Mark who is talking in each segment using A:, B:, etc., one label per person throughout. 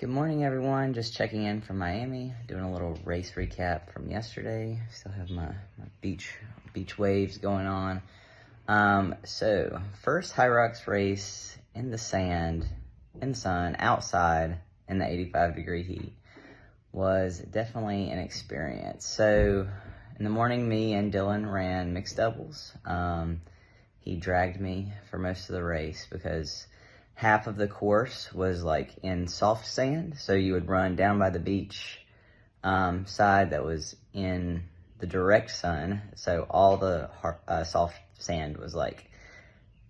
A: Good morning, everyone. Just checking in from Miami, doing a little race recap from yesterday. Still have my beach waves going on. So first HYROX race in the sand, in the sun, outside in the 85-degree heat was definitely an experience. So in the morning, me and Dylan ran mixed doubles. He dragged me for most of the race because half of the course was like in soft sand. So you would run down by the beach side that was in the direct sun. So all the soft sand was like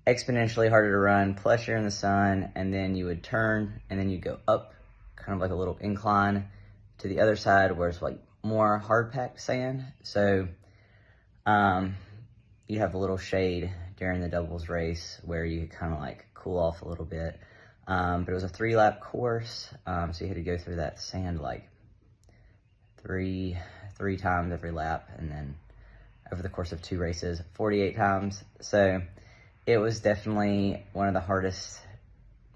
A: exponentially harder to run, plus you're in the sun, and then you would turn and then you go up kind of like a little incline to the other side where it's like more hard packed sand. So you have a little shade during the doubles race where you kind of like cool off a little bit. But it was a 3-lap course, so you had to go through that sand like three times every lap, and then over the course of 2 races, 48 times. So it was definitely one of the hardest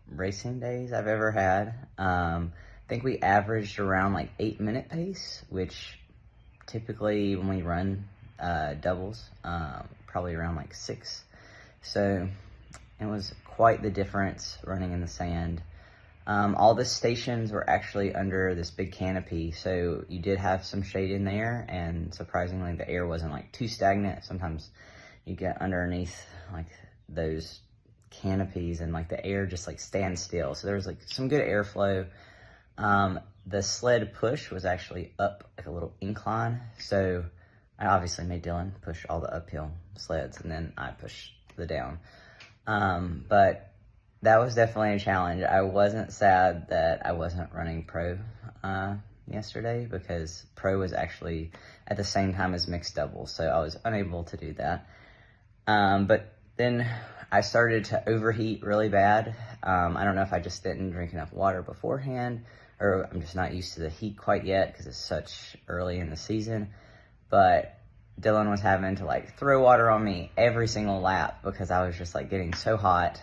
A: racing days I've ever had. I think we averaged around like 8-minute pace, which typically when we run doubles, probably around like 6. So it was quite the difference running in the sand. All the stations were actually under this big canopy, so you did have some shade in there, and surprisingly the air wasn't like too stagnant. Sometimes you get underneath like those canopies and like the air just like stands still. So there was like some good airflow. The sled push was actually up like a little incline, so I obviously made Dylan push all the uphill sleds, and then I pushed the down. But that was definitely a challenge. I wasn't sad that I wasn't running pro yesterday, because pro was actually at the same time as mixed doubles, so I was unable to do that. But then I started to overheat really bad. I don't know if I just didn't drink enough water beforehand, or I'm just not used to the heat quite yet because it's such early in the season. But Dylan was having to like throw water on me every single lap because I was just like getting so hot.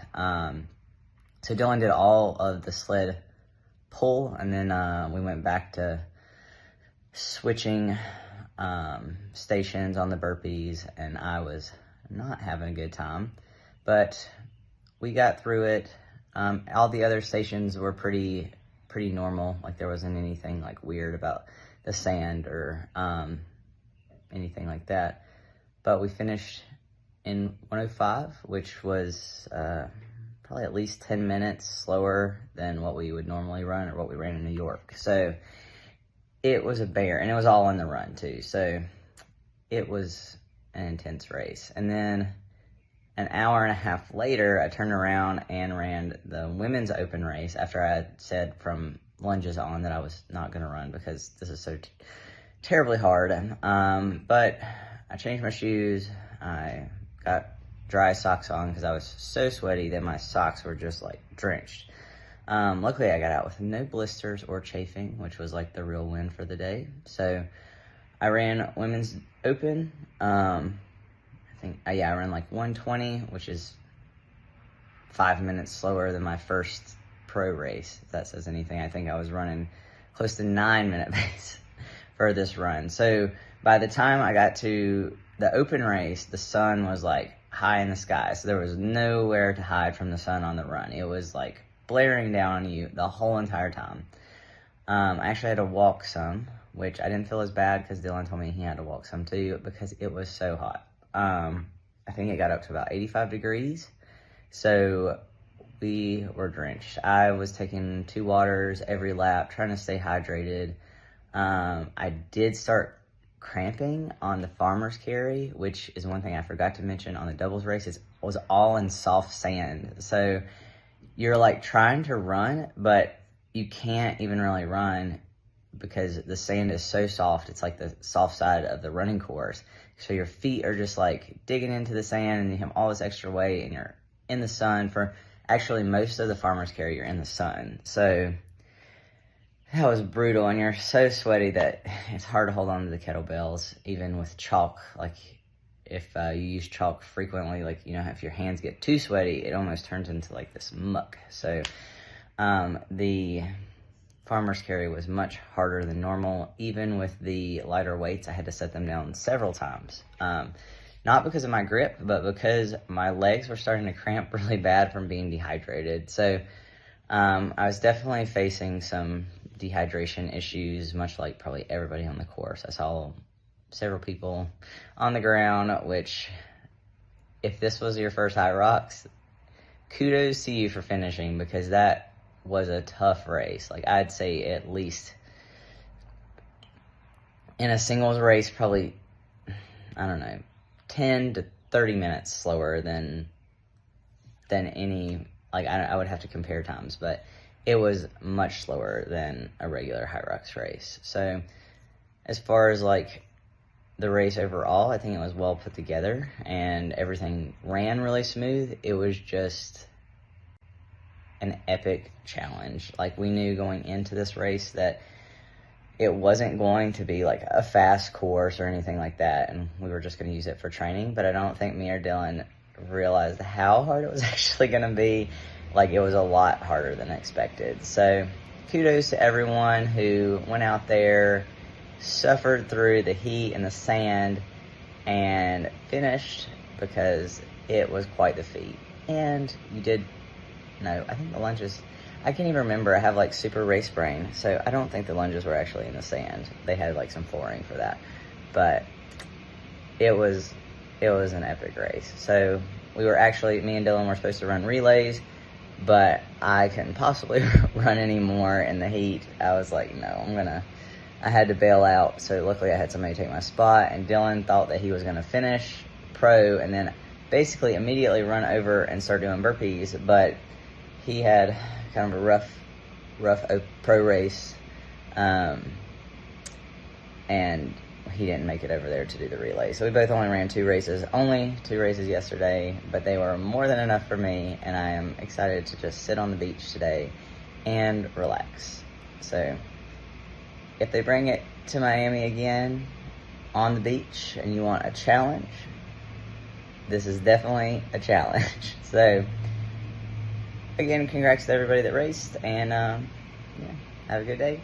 A: So Dylan did all of the sled pull, and then we went back to switching stations on the burpees, and I was not having a good time, but we got through it. All the other stations were pretty normal. Like there wasn't anything like weird about the sand or anything like that. But we finished in 105, which was probably at least 10 minutes slower than what we would normally run or what we ran in New York. So it was a bear, and it was all on the run too. So it was an intense race. And then an hour and a half later, I turned around and ran the women's open race after I had said from lunges on that I was not going to run because this is so terribly hard. But I changed my shoes. I got dry socks on because I was so sweaty that my socks were just like drenched. Luckily I got out with no blisters or chafing, which was like the real win for the day. So I ran women's open. I ran like 120, which is 5 minutes slower than my first pro race, if that says anything. I think I was running close to 9-minute pace for this run. So by the time I got to the open race, the sun was like high in the sky. So there was nowhere to hide from the sun on the run. It was like blaring down on you the whole entire time. I actually had to walk some, which I didn't feel as bad because Dylan told me he had to walk some too because it was so hot. I think it got up to about 85 degrees. So we were drenched. I was taking 2 waters every lap, trying to stay hydrated. I did start cramping on the farmer's carry, which is one thing I forgot to mention on the doubles race. It was all in soft sand. So you're like trying to run, but you can't even really run because the sand is so soft. It's like the soft side of the running course. So your feet are just like digging into the sand, and you have all this extra weight, and you're in the sun for actually most of the farmer's carry. You're in the sun. So that was brutal, and you're so sweaty that it's hard to hold on to the kettlebells, even with chalk. Like if you use chalk frequently, like, you know, if your hands get too sweaty, it almost turns into like this muck. So the farmer's carry was much harder than normal. Even with the lighter weights, I had to set them down several times. Not because of my grip, but because my legs were starting to cramp really bad from being dehydrated. So I was definitely facing some dehydration issues, much like probably everybody on the course. I saw several people on the ground, which, if this was your first HYROX, kudos to you for finishing, because that was a tough race. Like, I'd say at least in a singles race, probably, I don't know, 10 to 30 minutes slower than any, like, I would have to compare times, but it was much slower than a regular HYROX race. So as far as like the race overall, I think it was well put together and everything ran really smooth. It was just an epic challenge. Like, we knew going into this race that it wasn't going to be like a fast course or anything like that, and we were just going to use it for training. But I don't think me or Dylan realized how hard it was actually going to be. Like, it was a lot harder than expected. So kudos to everyone who went out there, suffered through the heat and the sand, and finished, because it was quite the feat. And you did, no, I think the lunges, I can't even remember. I have like super race brain, so I don't think the lunges were actually in the sand. They had like some flooring for that, but it was an epic race. So we were actually, me and Dylan were supposed to run relays, but I couldn't possibly run anymore in the heat. I was like, no, I had to bail out. So luckily I had somebody take my spot, and Dylan thought that he was gonna finish pro and then basically immediately run over and start doing burpees, but he had kind of a rough pro race, and he didn't make it over there to do the relay. So we both only ran two races yesterday, but they were more than enough for me, and I am excited to just sit on the beach today and relax. So if they bring it to Miami again on the beach and you want a challenge, this is definitely a challenge. So again, congrats to everybody that raced, and yeah, have a good day.